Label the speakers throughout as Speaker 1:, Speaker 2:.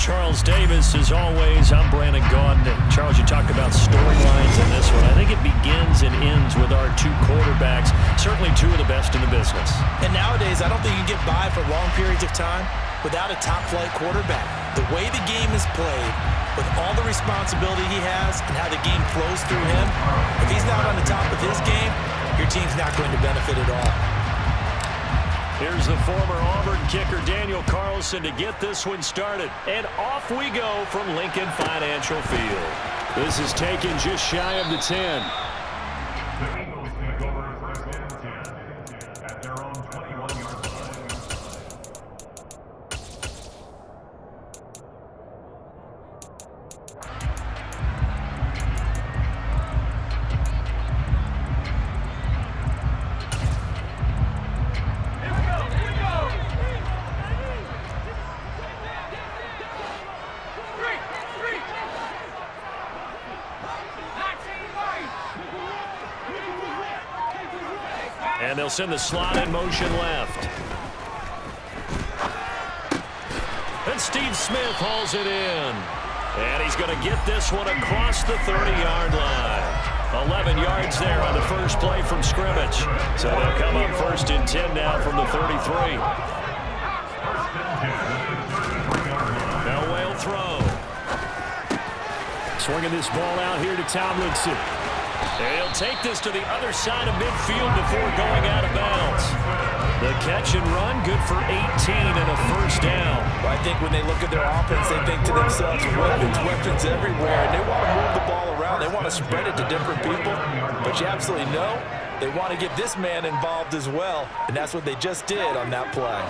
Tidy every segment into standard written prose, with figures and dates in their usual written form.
Speaker 1: Charles Davis. As always, I'm Brandon Gaudin. Charles, you talked about storylines in this one. I think it begins and ends with our two quarterbacks, certainly two of the best in the business.
Speaker 2: And nowadays, I don't think you can get by for long periods of time without a top-flight quarterback. The way the game is played, with all the responsibility he has and how the game flows through him, if he's not on the top of his game, your team's not going to benefit at all.
Speaker 1: Here's the former Auburn kicker, Daniel Carlson, to get this one started. And off we go from Lincoln Financial Field. This is taken just shy of the 10.
Speaker 3: The Eagles take over first and 10 at their own 21-yard line.
Speaker 1: And they'll send the slot in motion left. And Steve Smith hauls it in. And he's going to get this one across the 30-yard line. 11 yards there on the first play from scrimmage. So they'll come up first and 10 now from the 33. Elway will throw. Swinging this ball out here to Tomlinson. He'll take this to the other side of midfield before going out of bounds. The catch and run, good for 18 and a first down.
Speaker 2: Well, I think when they look at their offense, they think to themselves, weapons everywhere. And they want to move the ball around. They want to spread it to different people. But you absolutely know they want to get this man involved as well. And that's what they just did on that play.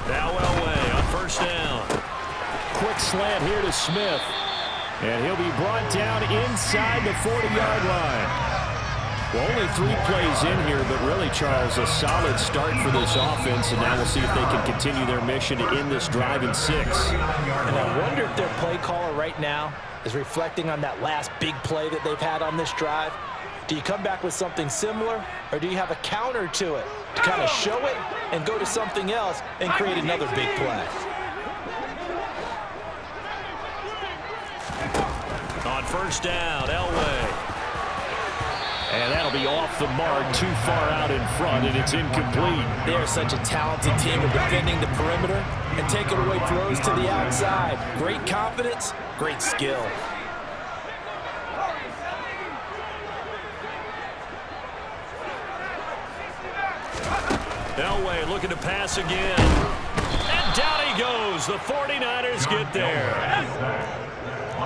Speaker 1: Now Elway on first down. Quick slant here to Smith. And he'll be brought down inside the 40-yard line. Well, only 3 plays in here, but really, Charles, a solid start for this offense. And now we'll see if they can continue their mission to end this drive in 6.
Speaker 2: And I wonder if their play caller right now is reflecting on that last big play that they've had on this drive. Do you come back with something similar, or do you have a counter to it to kind of show it and go to something else and create another big play?
Speaker 1: On first down, Elway. And that'll be off the mark, too far out in front, and it's incomplete.
Speaker 2: They are such a talented team at defending the perimeter and taking away throws to the outside. Great confidence, great skill.
Speaker 1: Elway looking to pass again. And down he goes. The 49ers get there.
Speaker 3: A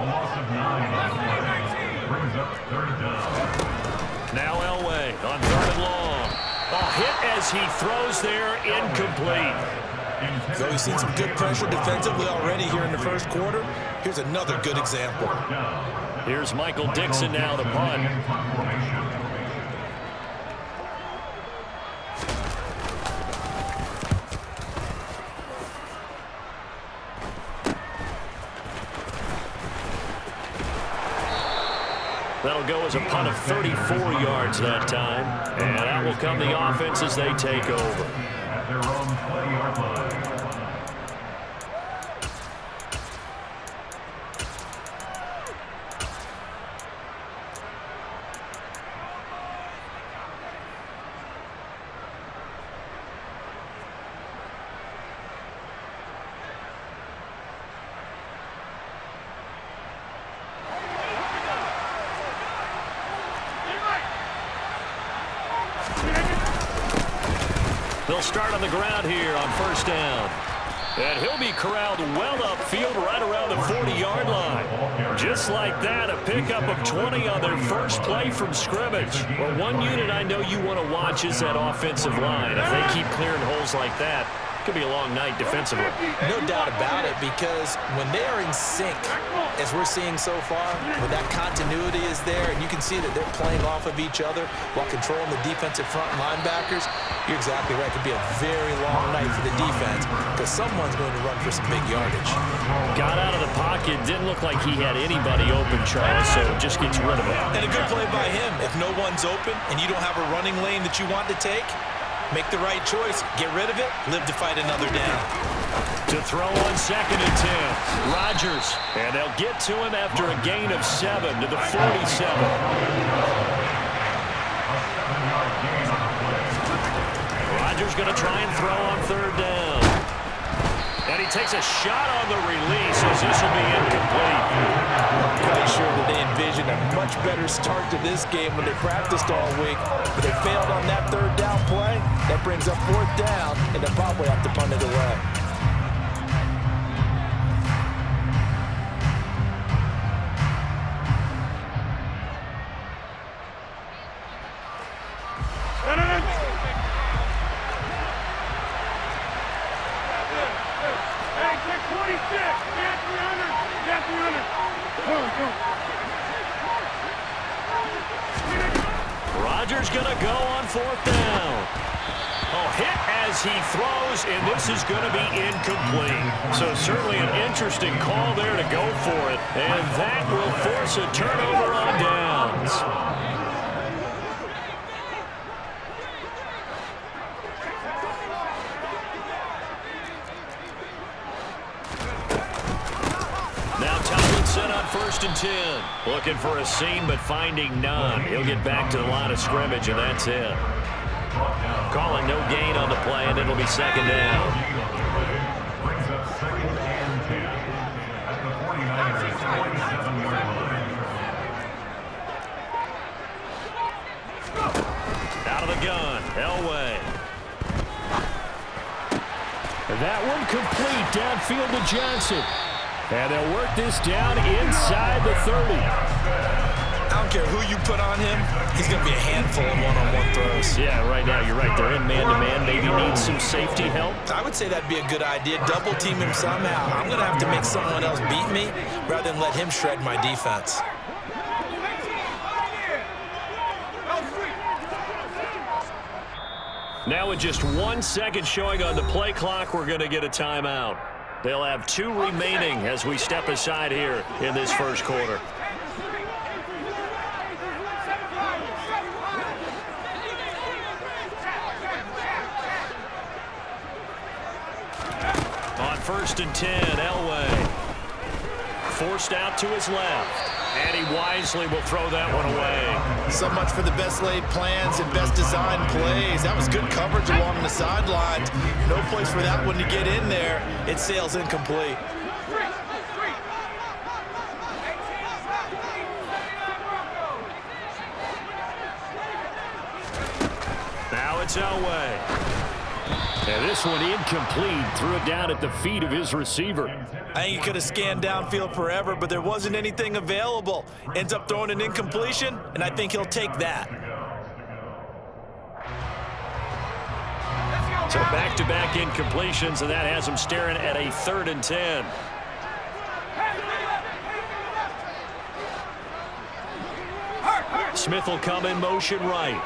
Speaker 3: loss of 9 brings up third down.
Speaker 1: Now Elway on third and long. A hit as he throws there, incomplete.
Speaker 2: So we've seen some good pressure defensively already here in the first quarter. Here's another good example.
Speaker 1: Here's Michael Dixon now to punt. That'll go as a punt of 34 yards that time. And out will come the offense as they take over.
Speaker 3: At their own 20-yard line.
Speaker 1: They'll start on the ground here on first down. And he'll be corralled well upfield right around the 40-yard line. Just like that, a pickup of 20 on their first play from scrimmage. Well, one unit I know you want to watch is that offensive line. If they keep clearing holes like that, Could be a long night defensively.
Speaker 2: No doubt about it, because when they are in sync, as we're seeing so far, when that continuity is there and you can see that they're playing off of each other while controlling the defensive front linebackers, you're exactly right. It could be a very long night for the defense because someone's going to run for some big yardage.
Speaker 1: Got out of the pocket. Didn't look like he had anybody open, Charles, so just gets rid of him.
Speaker 2: And a good play by him. If no one's open and you don't have a running lane that you want to take, make the right choice, get rid of it, live to fight another down.
Speaker 1: To throw on 2nd and 10, Rodgers. And they'll get to him after a gain of 7 to the 47. Rodgers going to try and throw on 3rd down. And he takes a shot on the release as this will be incomplete.
Speaker 2: I'm quite sure that they envisioned a much better start to this game when they practiced all week, but they failed on that 3rd down play. That brings up 4th down, and they'll probably have to punt it away.
Speaker 1: Rodgers going to go on 4th down. Oh, hit as he throws, and this is going to be incomplete. So certainly an interesting call there to go for it, and that will force a turnover on downs. Now Tomlinson on 1st and 10. Looking for a seam, but finding none. He'll get back to the line of scrimmage, and that's it. Calling no gain on the play, and it'll be 2nd down.
Speaker 3: Brings up 2nd and 10 at the 49ers' 47-yard line.
Speaker 1: Out of the gun, Elway. That one complete, downfield to Johnson. And they'll work this down inside the 30.
Speaker 2: I don't care who you put on him, he's going to be a handful of one-on-one throws.
Speaker 1: Yeah, right now, you're right. They're in man-to-man. Maybe need some safety help.
Speaker 2: I would say that'd be a good idea. Double team him somehow. I'm going to have to make someone else beat me rather than let him shred my defense.
Speaker 1: Now with just 1 second showing on the play clock, we're going to get a timeout. They'll have 2 remaining as we step aside here in this first quarter. On 1st and 10, Elway. Forced out to his left. And he wisely will throw that one away.
Speaker 2: So much for the best laid plans and best designed plays. That was good coverage along the sidelines. No place for that one to get in there. It sails incomplete.
Speaker 1: Now it's Elway. And this one incomplete. Threw it down at the feet of his receiver.
Speaker 2: I think he could have scanned downfield forever, but there wasn't anything available. Ends up throwing an incompletion, and I think he'll take that.
Speaker 1: So back-to-back incompletions, and that has him staring at a 3rd and 10. Smith will come in motion right.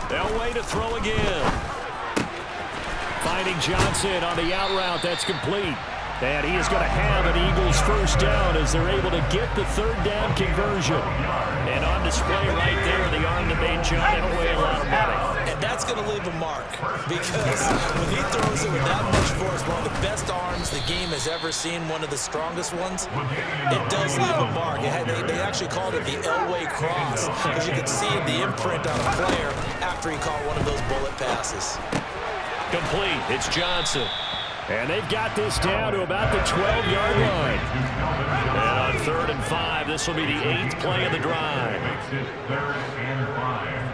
Speaker 1: Elway to throw again. Finding Johnson on the out route. That's complete. And he is going to have an Eagles first down as they're able to get the 3rd down conversion. And on display right there, the arm that made John Elway a lot of money.
Speaker 2: And that's going to leave a mark because when he throws it with that much force, one of the best arms the game has ever seen, one of the strongest ones, it does leave a mark. They actually called it the Elway cross because you could see the imprint on a player after he caught one of those bullet passes.
Speaker 1: Complete. It's Johnson. And they've got this down to about the 12-yard line. And on 3rd and 5, this will be the 8th play of the drive.
Speaker 3: Makes it 3rd and 5.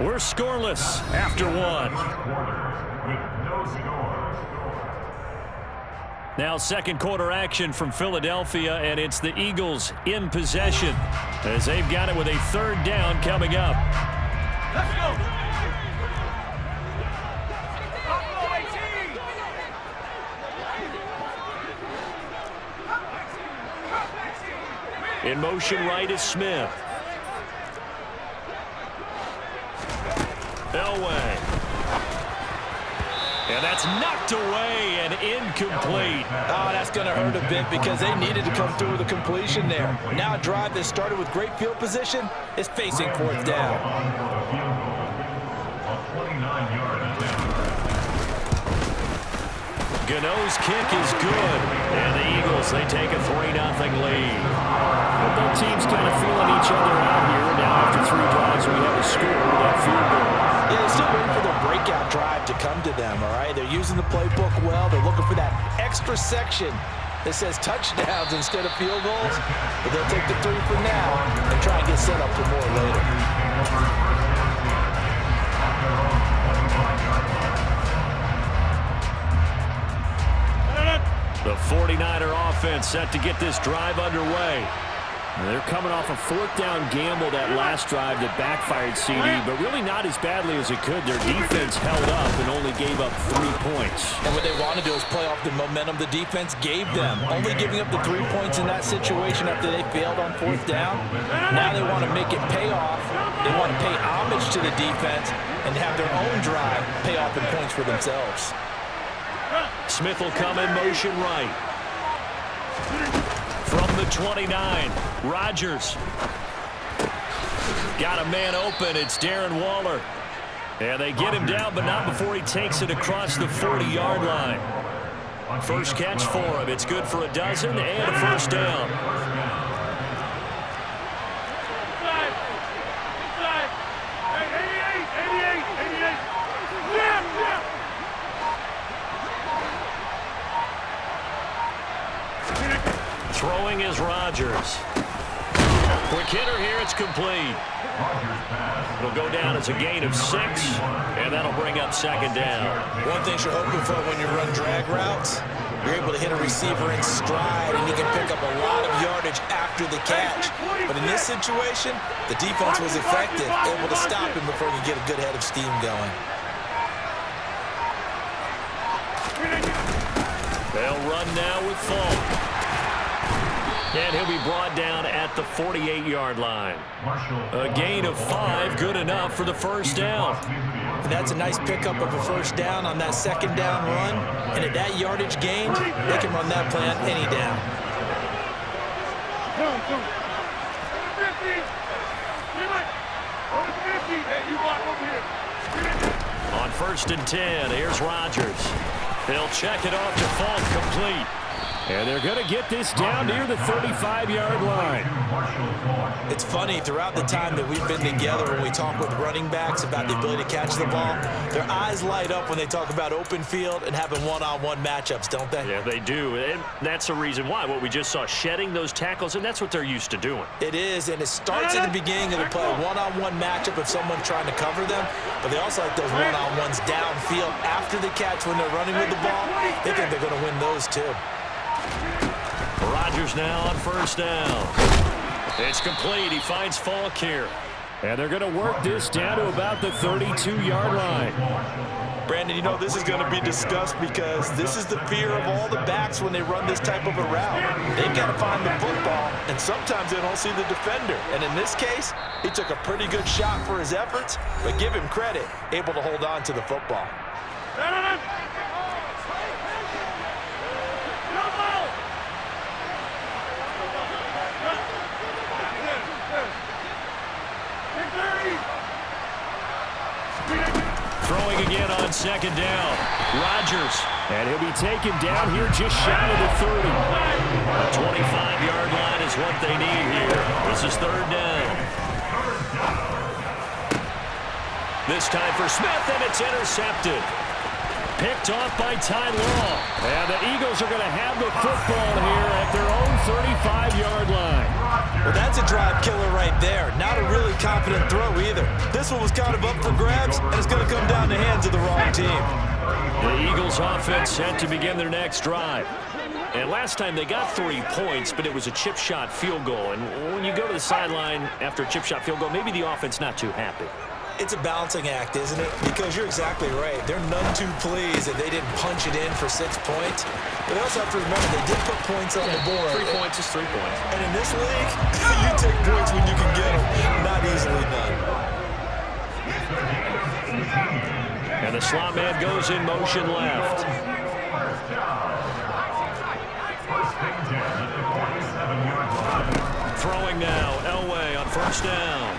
Speaker 1: We're scoreless after 1.
Speaker 3: With no score.
Speaker 1: Now 2nd quarter action from Philadelphia, and it's the Eagles in possession. as they've got it with a third down coming up.
Speaker 4: Let's go.
Speaker 1: In motion right is Smith. Elway. And that's knocked away and incomplete.
Speaker 2: Oh, that's going to hurt a bit because they needed to come through with a completion there. Now a drive that started with great field position is facing fourth down.
Speaker 1: Gano's kick is good. And the Eagles, they take a 3-0 lead. But both teams kind of feeling each other out here. Now after 3 drives, we have a score with that field goal.
Speaker 2: Yeah, they're still waiting for their breakout drive to come to them, all right? They're using the playbook well. They're looking for that extra section that says touchdowns instead of field goals. But they'll take the 3 for now and try and get set up for more later.
Speaker 1: The 49er offense set to get this drive underway. They're coming off a 4th down gamble that last drive that backfired CD, but really not as badly as it could. Their defense held up and only gave up 3 points.
Speaker 2: And what they want to do is play off the momentum the defense gave them. Only giving up the 3 points in that situation after they failed on 4th down. Now they want to make it pay off. They want to pay homage to the defense and have their own drive pay off in points for themselves.
Speaker 1: Smith will come in motion right. From the 29, Rodgers. Got a man open. It's Darren Waller. And they get him down, but not before he takes it across the 40-yard line. First catch for him. It's good for a dozen and a first down. Throwing is Rodgers. Quick hitter here, it's complete. It'll go down as a gain of 6, and that'll bring up second down.
Speaker 2: One thing you're hoping for when you run drag routes, you're able to hit a receiver in stride, and he can pick up a lot of yardage after the catch. But in this situation, the defense was effective, able to stop him before he could get a good head of steam going.
Speaker 1: They'll run now with Falk. And he'll be brought down at the 48-yard line. A gain of 5, good enough for the first down.
Speaker 2: And that's a nice pickup of a first down on that second down run. And at that yardage gained, they can run that play on any down.
Speaker 1: On 1st and 10, here's Rodgers. They'll check it off to Falk, complete. And they're going to get this down near the 35-yard line.
Speaker 2: It's funny, throughout the time that we've been together when we talk with running backs about the ability to catch the ball, their eyes light up when they talk about open field and having one-on-one matchups, don't they?
Speaker 1: Yeah, they do. And that's the reason why. What we just saw, shedding those tackles, and that's what they're used to doing.
Speaker 2: It is, and it starts at the beginning of the play, one-on-one matchup if someone's trying to cover them, but they also like those one-on-ones downfield after the catch when they're running with the ball. They think they're going to win those too.
Speaker 1: Rodgers now on first down. It's complete. He finds Falk here. And they're going to work this down to about the 32-yard line.
Speaker 2: Brandon, you know, this is going to be discussed because this is the fear of all the backs when they run this type of a route. They've got to find the football, and sometimes they don't see the defender. And in this case, he took a pretty good shot for his efforts, but give him credit, able to hold on to the football.
Speaker 1: Throwing again on second down. Rodgers. And he'll be taken down here just shy of the 30. A 25-yard line is what they need here. This is third down. This time for Smith, and it's intercepted. Picked off by Ty Law. And the Eagles are going to have the football here at their own 35-yard line.
Speaker 2: Well, that's a drive killer right there. Not a really confident throw either. This one was kind of up for grabs, and it's going to come down the hands of the wrong team.
Speaker 1: The Eagles offense set to begin their next drive. And last time they got 3 points, but it was a chip shot field goal. And when you go to the sideline after a chip shot field goal, maybe the offense not too happy.
Speaker 2: It's a balancing act, isn't it? Because you're exactly right. They're none too pleased that they didn't punch it in for 6 points. But they also have to remember they did put points on the board.
Speaker 1: 3 points is 3 points.
Speaker 2: And in this league, you take points when you can get them. Not easily done.
Speaker 1: And the slot man goes in motion left. Throwing now, Elway on first down.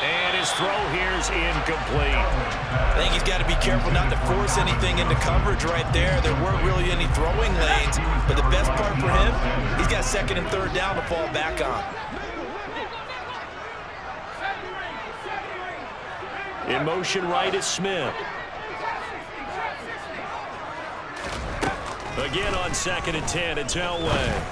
Speaker 1: And his throw here is incomplete.
Speaker 2: I think he's got to be careful not to force anything into coverage right there. There weren't really any throwing lanes, but the best part for him, he's got 2nd and 3rd down to fall back on.
Speaker 1: In motion right is Smith. Again on 2nd and 10, it's Elway.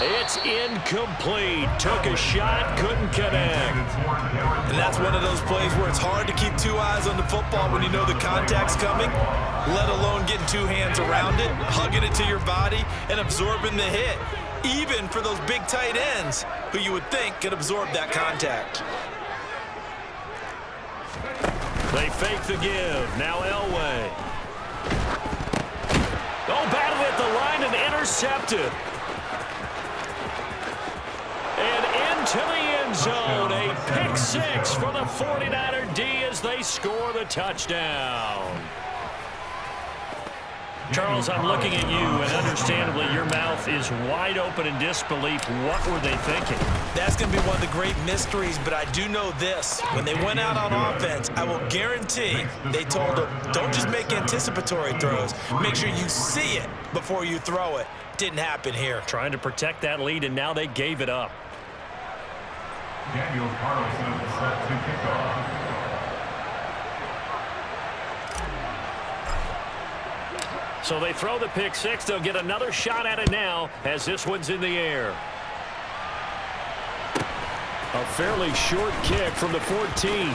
Speaker 1: It's incomplete. Took a shot, couldn't connect.
Speaker 2: And that's one of those plays where it's hard to keep 2 eyes on the football when you know the contact's coming, let alone getting 2 hands around it, hugging it to your body, and absorbing the hit, even for those big tight ends who you would think could absorb that contact.
Speaker 1: They fake the give. Now Elway. Oh, battled at the line and intercepted. And into the end zone. A pick 6 for the 49er D as they score the touchdown. Charles, I'm looking at you, and understandably your mouth is wide open in disbelief. What were they thinking?
Speaker 2: That's going to be one of the great mysteries, but I do know this. When they went out on offense, I will guarantee they told them, don't just make anticipatory throws. Make sure you see it before you throw it. Didn't happen here.
Speaker 1: Trying to protect that lead, and now they gave it up.
Speaker 3: Daniel Carlson set to kick off.
Speaker 1: So they throw the pick 6. They'll get another shot at it now as this one's in the air. A fairly short kick from the 14.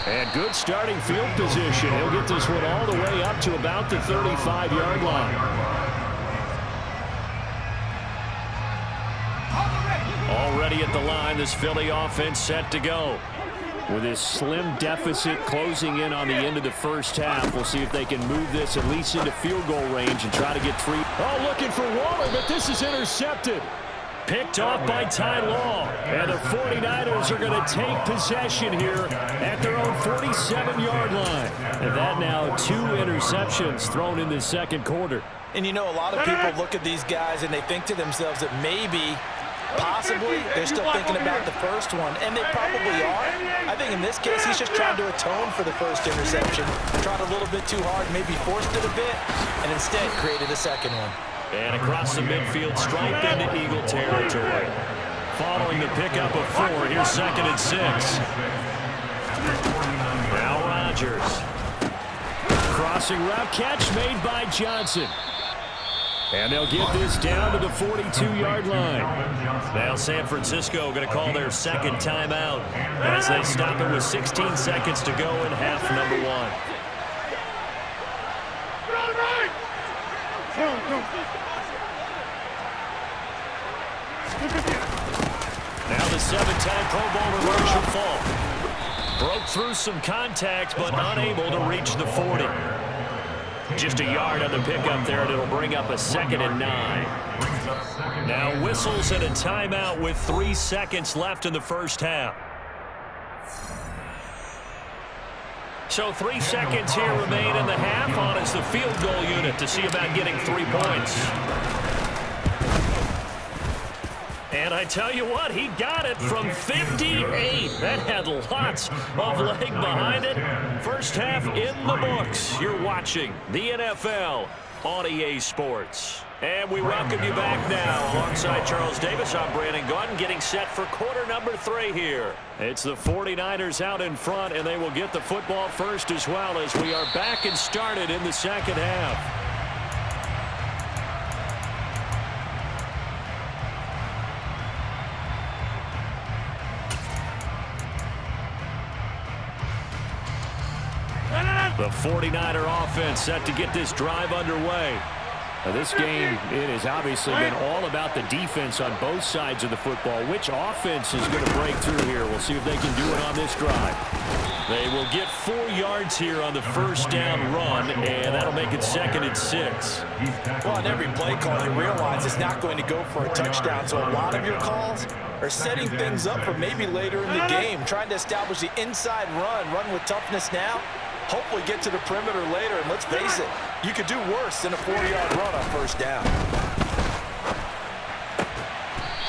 Speaker 1: And good starting field position. He'll get this one all the way up to about the 35-yard line. Already at the line, this Philly offense set to go. With this slim deficit closing in on the end of the first half, we'll see if they can move this at least into field goal range and try to get 3. Oh, looking for Waller, but this is intercepted. Picked off by Ty Law. And the 49ers are going to take possession here at their own 47-yard line. And that now 2 interceptions thrown in the second quarter.
Speaker 2: And you know, a lot of people look at these guys and they think to themselves that maybe, possibly, they're still thinking about the first one, and they probably are. I think in this case, he's just trying to atone for the first interception. Tried a little bit too hard, maybe forced it a bit, and instead created a second one.
Speaker 1: And across the midfield, stripe into Eagle territory. Following the pickup of 4, here's 2nd and 6. Now Rodgers. Crossing route catch made by Johnson. And they'll get this down to the 42-yard line. Now San Francisco going to call their second timeout as they stop it with 16 seconds to go in half number 1. Now the 7-time Pro Bowler Marshall Faulk. Broke through some contact, but unable to reach the 40. Just a yard on the pickup there, and it'll bring up a 2nd and 9. Now whistles and a timeout with 3 seconds left in the first half. So 3 seconds here remain in the half on as the field goal unit to see about getting 3 points. And I tell you what, he got it from 58. That had lots of leg behind it. First half in the books. You're watching the NFL on EA Sports. And we welcome you back now. Alongside Charles Davis, I'm Brandon Gautin, getting set for quarter number 3 here. It's the 49ers out in front, and they will get the football first as well as we are back and started in the second half. The 49er offense set to get this drive underway. Now this game, it has obviously been all about the defense on both sides of the football. Which offense is going to break through here? We'll see if they can do it on this drive. They will get 4 yards here on the first down run, and that'll make it 2nd and 6.
Speaker 2: Well, on every play call, you realize it's not going to go for a touchdown, so a lot of your calls are setting things up for maybe later in the game, trying to establish the inside run with toughness now, hopefully get to the perimeter later, and let's face it, you could do worse than a 4-yard run on first down.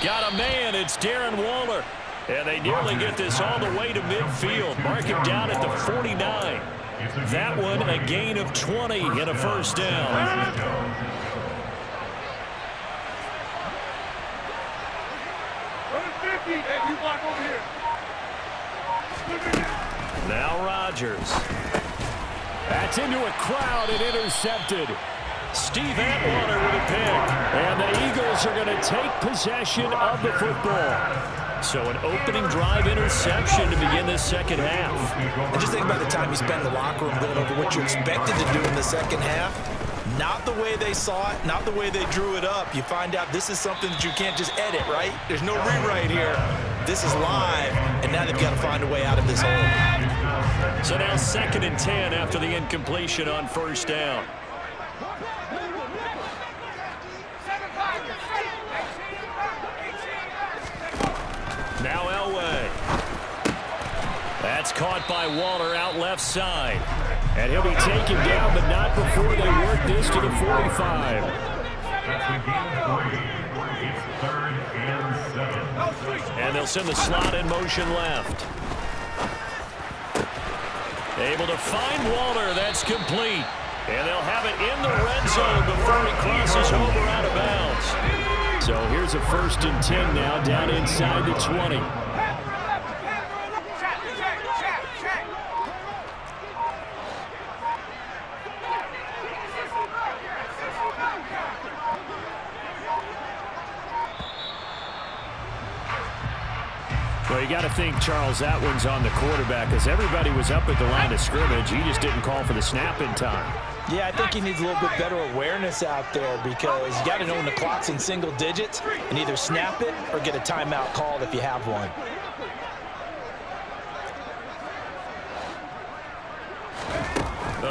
Speaker 1: Got a man, it's Darren Waller. And they nearly get this all the way to midfield. Mark him down at the 49. That one a gain of 20 and a first down. Now Rodgers. That's into a crowd and intercepted. Steve Atwater with a pick. And the Eagles are going to take possession of the football. So an opening drive interception to begin this second half.
Speaker 2: And just think about the time you spend in the locker room going over what you expected to do in the second half. Not the way they saw it, not the way they drew it up. You find out this is something that you can't just edit, right? There's no rewrite here. This is live, and now they've got to find a way out of this hole.
Speaker 1: So now 2nd and 10 after the incompletion on first down. Now Elway. That's caught by Waller out left side. And he'll be taken down, but not before they work this to the 45. And they'll send the slot in motion left. Able to find Waller. That's complete. And they'll have it in the red zone before he crosses over out of bounds. So here's a 1st and 10 now down inside the 20. Well, you got to think, Charles, that one's on the quarterback because everybody was up at the line of scrimmage. He just didn't call for the snap in time.
Speaker 2: Yeah, I think he needs a little bit better awareness out there because you got to know when the clock's in single digits and either snap it or get a timeout called if you have one.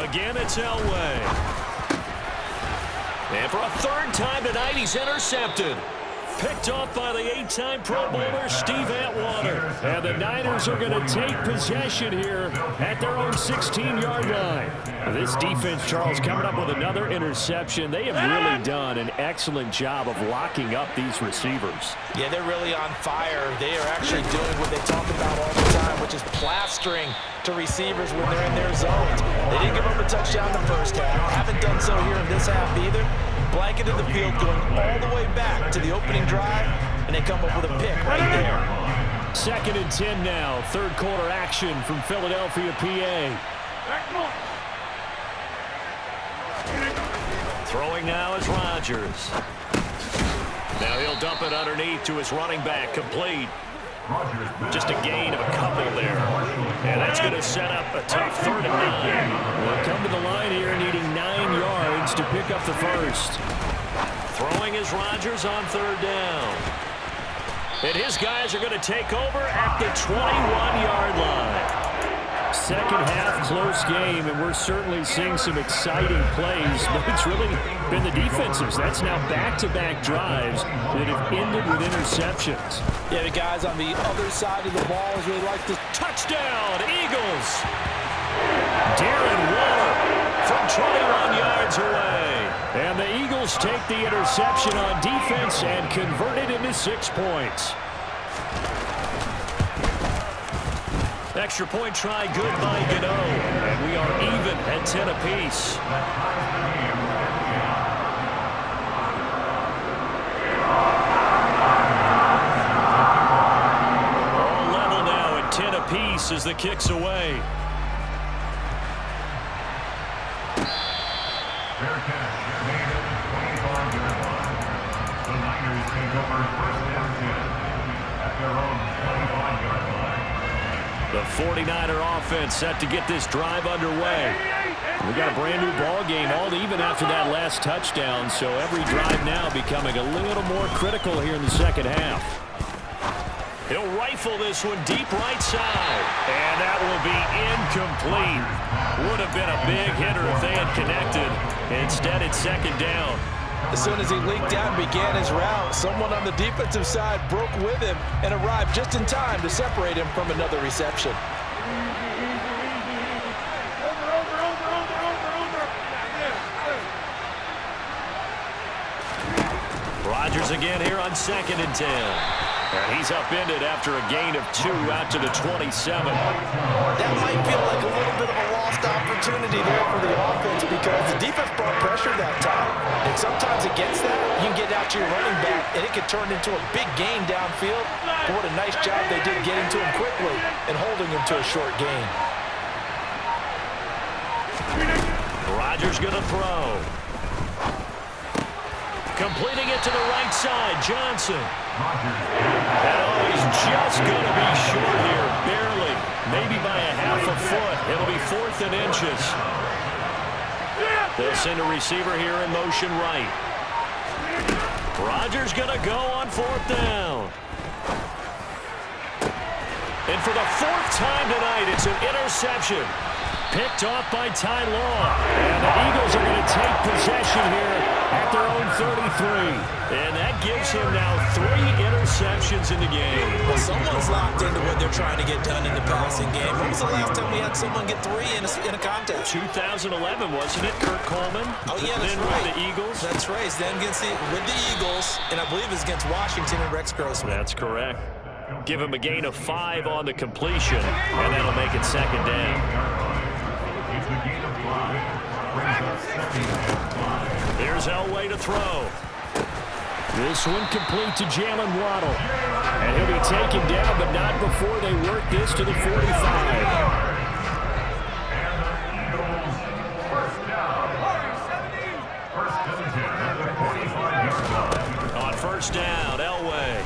Speaker 1: Again, it's Elway. And for a 3rd time tonight, he's intercepted. Picked off by the 8-time Pro Bowler, Steve Atwater. And the Niners are going to take possession here at their own 16-yard line. This defense, Charles, coming up with another interception. They have really done an excellent job of locking up these receivers.
Speaker 2: Yeah, they're really on fire. They are actually doing what they talk about all the time, which is plastering to receivers when they're in their zones. They didn't give up a touchdown in the first half. Haven't done so here in this half either. Blanketed the field going all the way back to the opening drive, and they come up with a pick right there.
Speaker 1: 2nd and 10 now. 3rd quarter action from Philadelphia, PA. Throwing now is Rodgers. Now he'll dump it underneath to his running back, complete. Just a gain of a couple there. And that's going to set up a tough 3rd and 9. We'll come to the line here needing 9 yards to pick up the first. Throwing is Rodgers on 3rd down. And his guys are going to take over at the 21-yard line. Second half, close game, and we're certainly seeing some exciting plays, but it's really been the defenses. That's now back-to-back drives that have ended with interceptions.
Speaker 2: Yeah, the guys on the other side of the ball is really like this.
Speaker 1: Touchdown, Eagles! Darren Waller from 21 yards away. And the Eagles take the interception on defense and convert it into 6 points. Extra point try good by Gano. And we are even at 10 apiece. All level now at 10 apiece as the kick's away.
Speaker 3: Fair catch made at the 25-yard line. The Niners take over 1st and 10 at their own 25-yard line.
Speaker 1: The 49er offense set to get this drive underway. We got a brand new ball game, all even after that last touchdown, so every drive now becoming a little more critical here in the second half. He'll rifle this one deep right side, and that will be incomplete. Would have been a big hitter if they had connected. Instead, it's second down.
Speaker 2: As soon as he leaked out and began his route, someone on the defensive side broke with him and arrived just in time to separate him from another reception.
Speaker 1: Rodgers again here on 2nd and 10. And he's upended after a gain of 2 out to the 27.
Speaker 2: That might feel like a little bit of a lost opportunity there for the offense because the defense brought pressure that time. And sometimes against that, you can get out to your running back, and it could turn into a big gain downfield. But what a nice job they did getting to him quickly and holding him to a short gain.
Speaker 1: Rodgers going to throw. Completing it to the right side, Johnson. And he's just going to be short here, barely, maybe by a half a foot. It'll be 4th and inches. They'll send a receiver here in motion right. Rodgers going to go on 4th down. And for the 4th time tonight, it's an interception. Picked off by Ty Law. And the Eagles are going to take possession here at their own 33. And that gives him now 3 interceptions in the game.
Speaker 2: Well, someone's locked into what they're trying to get done in the passing game. When was the last time we had someone get 3 in a contest?
Speaker 1: 2011, wasn't it? Kurt Coleman.
Speaker 2: Oh, yeah, that's
Speaker 1: then
Speaker 2: right.
Speaker 1: With the Eagles.
Speaker 2: That's right. Then with the Eagles, and I believe it's against Washington and Rex Grossman.
Speaker 1: That's correct. Give him a gain of 5 on the completion, and that'll make it second down. Here's Elway to throw. This one complete to Jalen Waddle. And he'll be taken down, but not before they work this to the 45. On 1st down, Elway.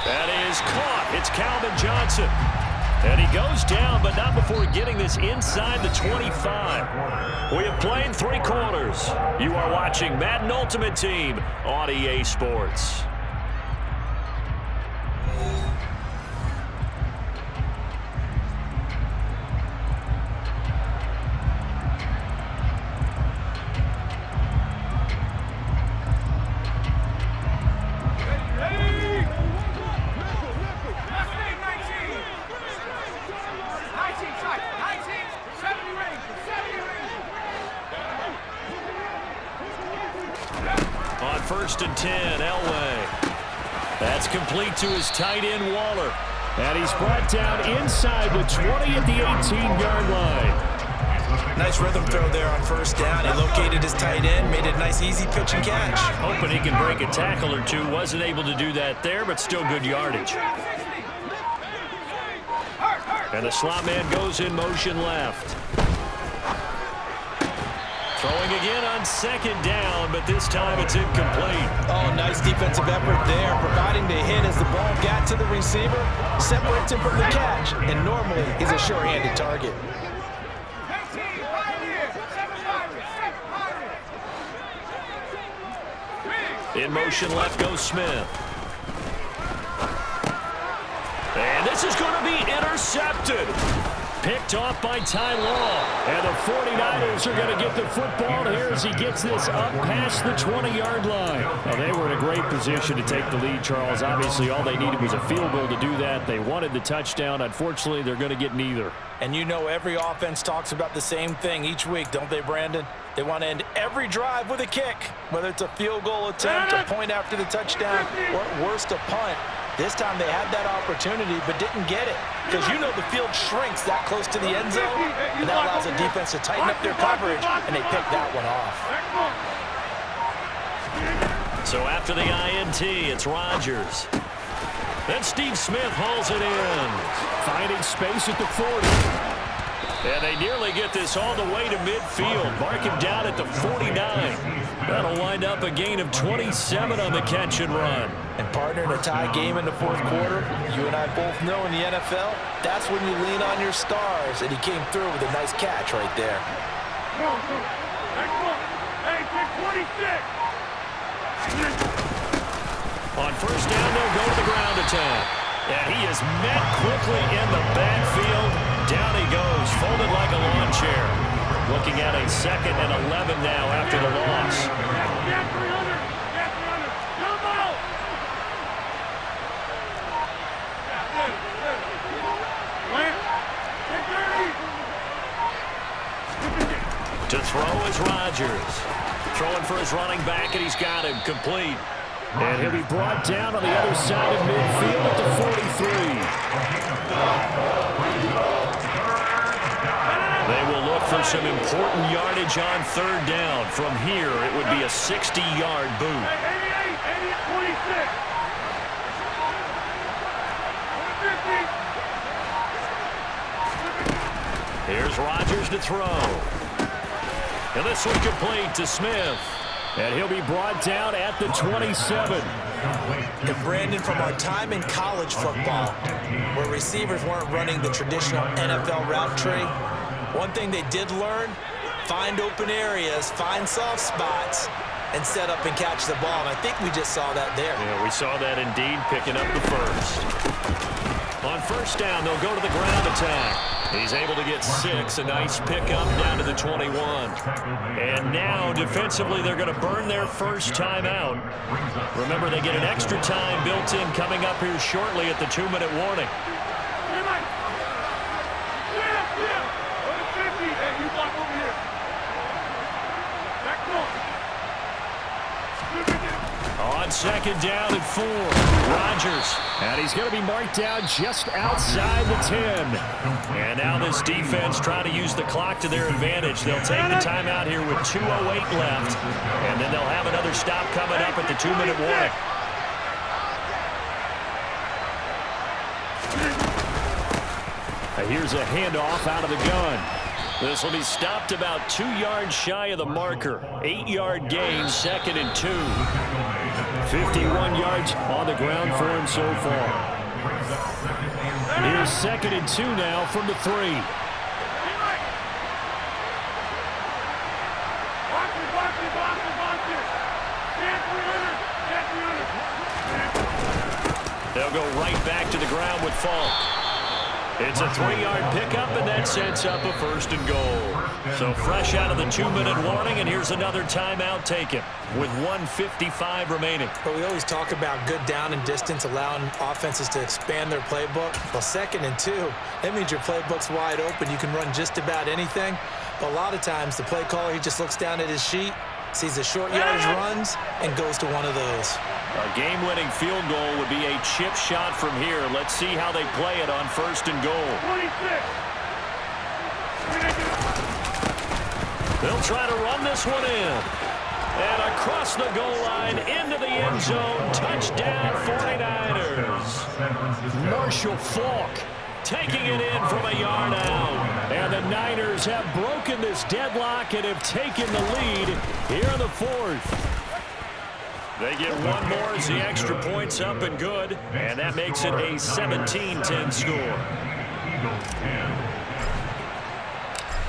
Speaker 1: That is caught. It's Calvin Johnson. And he goes down, but not before getting this inside the 25. We have played 3 quarters. You are watching Madden Ultimate Team on EA Sports. On 1st and 10, Elway. That's complete to his tight end, Waller. And he's brought down inside the 20 at the 18-yard line.
Speaker 2: Nice rhythm throw there on 1st down. He located his tight end, made it a nice easy pitch and catch.
Speaker 1: Hoping he can break a tackle or two. Wasn't able to do that there, but still good yardage. And the slot man goes in motion left. Throwing again on 2nd down, but this time it's incomplete.
Speaker 2: Oh, nice defensive effort there, providing the hit as the ball got to the receiver, separates him from the catch, and normally he's a sure-handed target.
Speaker 1: In motion left goes Smith. And this is going to be intercepted. Picked off by Ty Law. And the 49ers are going to get the football here as he gets this up past the 20-yard line. Well, they were in a great position to take the lead, Charles. Obviously, all they needed was a field goal to do that. They wanted the touchdown. Unfortunately, they're going to get neither.
Speaker 2: And you know every offense talks about the same thing each week, don't they, Brandon? They want to end every drive with a kick, whether it's a field goal attempt, a point after the touchdown, or at worst, a punt. This time they had that opportunity but didn't get it because you know the field shrinks that close to the end zone, and that allows the defense to tighten up their coverage, and they picked that one off.
Speaker 1: So after the INT, it's Rodgers. Then Steve Smith hauls it in, finding space at the 40. And they nearly get this all the way to midfield. Mark him down at the 49. That'll wind up a gain of 27 on the catch and run.
Speaker 2: And partner, in a tie game in the fourth quarter, you and I both know in the NFL, that's when you lean on your stars. And he came through with a nice catch right there.
Speaker 3: Hey, pick 26.
Speaker 1: On first down, they'll go to the ground attack. And he is met quickly in the backfield. Down he goes, folded like a lawn chair. Looking at a 2nd and 11 now after the loss.
Speaker 3: Get 300. Get 300. Jump out.
Speaker 1: To throw is Rodgers. Throwing for his running back, and he's got him complete. And he'll be brought down on the other side of midfield at the 43. They will look for some important yardage on third down. From here, it would be a 60-yard boot. 26. Here's Rodgers to throw. And this one complete to Smith. And he'll be brought down at the 27.
Speaker 2: And Brandon, from our time in college football, where receivers weren't running the traditional NFL route tree, one thing they did learn, find open areas, find soft spots, and set up and catch the ball. And I think we just saw that there.
Speaker 1: Yeah, we saw that indeed, picking up the first. On first down, they'll go to the ground attack. He's able to get 6, a nice pickup down to the 21. And now, defensively, they're going to burn their first timeout. Remember, they get an extra time built in coming up here shortly at the 2-minute warning. On second down and 4, Rodgers. And he's going to be marked down just outside the 10. And now this defense trying to use the clock to their advantage. They'll take the timeout here with 2:08 left. And then they'll have another stop coming up at the 2-minute warning. Here's a handoff out of the gun. This will be stopped about 2 yards shy of the marker. 8-yard gain, 2nd and 2. 51 yards on the ground for him so far. Here's 2nd and 2 now from the 3. They'll go right back to the ground with Falk. It's a 3-yard pickup, and that sets up a 1st and goal. So fresh out of the 2-minute warning, and here's another timeout taken with 1:55 remaining.
Speaker 2: But we always talk about good down and distance, allowing offenses to expand their playbook. Well, 2nd and 2, that means your playbook's wide open. You can run just about anything. But a lot of times, the play caller, he just looks down at his sheet, sees the short yardage runs, and goes to one of those.
Speaker 1: A game-winning field goal would be a chip shot from here. Let's see how they play it on 1st and goal.
Speaker 3: 26.
Speaker 1: They'll try to run this one in. And across the goal line, into the end zone. Touchdown, 49ers. Marshall Falk taking it in from a yard out. And the Niners have broken this deadlock and have taken the lead here in the 4th. They get one more as the extra point's up and good. And that makes it a 17-10 score.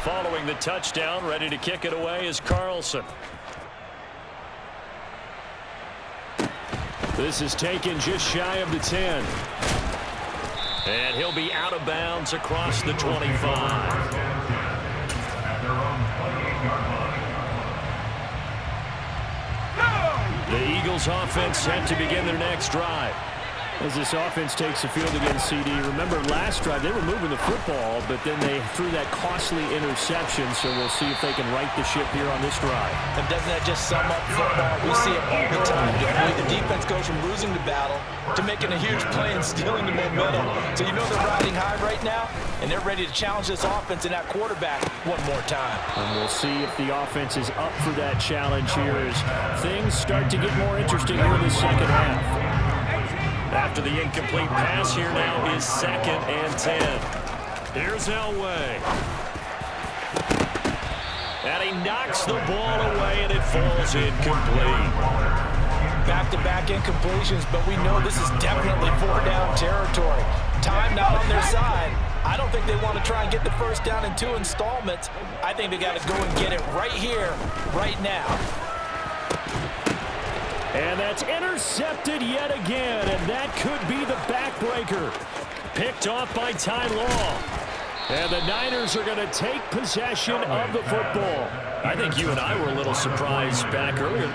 Speaker 1: Following the touchdown, ready to kick it away is Carlson. This is taken just shy of the 10. And he'll be out of bounds across the 25. The Eagles offense set to begin their next drive. As this offense takes the field against CD, remember last drive they were moving the football, but then they threw that costly interception, so we'll see if they can right the ship here on this drive.
Speaker 2: And doesn't that just sum up football? We see it all the time. The defense goes from losing the battle to making a huge play and stealing the momentum. So you know they're riding high right now, and they're ready to challenge this offense and that quarterback one more time.
Speaker 1: And we'll see if the offense is up for that challenge here as things start to get more interesting here in the second half. After the incomplete pass, here now is 2nd and 10. Here's Elway. And he knocks the ball away, and it falls incomplete.
Speaker 2: Back-to-back incompletions, but we know this is definitely four-down territory. Time not on their side. I don't think they want to try and get the first down in 2 installments. I think they got to go and get it right here, right now.
Speaker 1: And that's intercepted yet again, and that could be the backbreaker. Picked off by Ty Law. And the Niners are going to take possession of the football. I think you and I were a little surprised back earlier.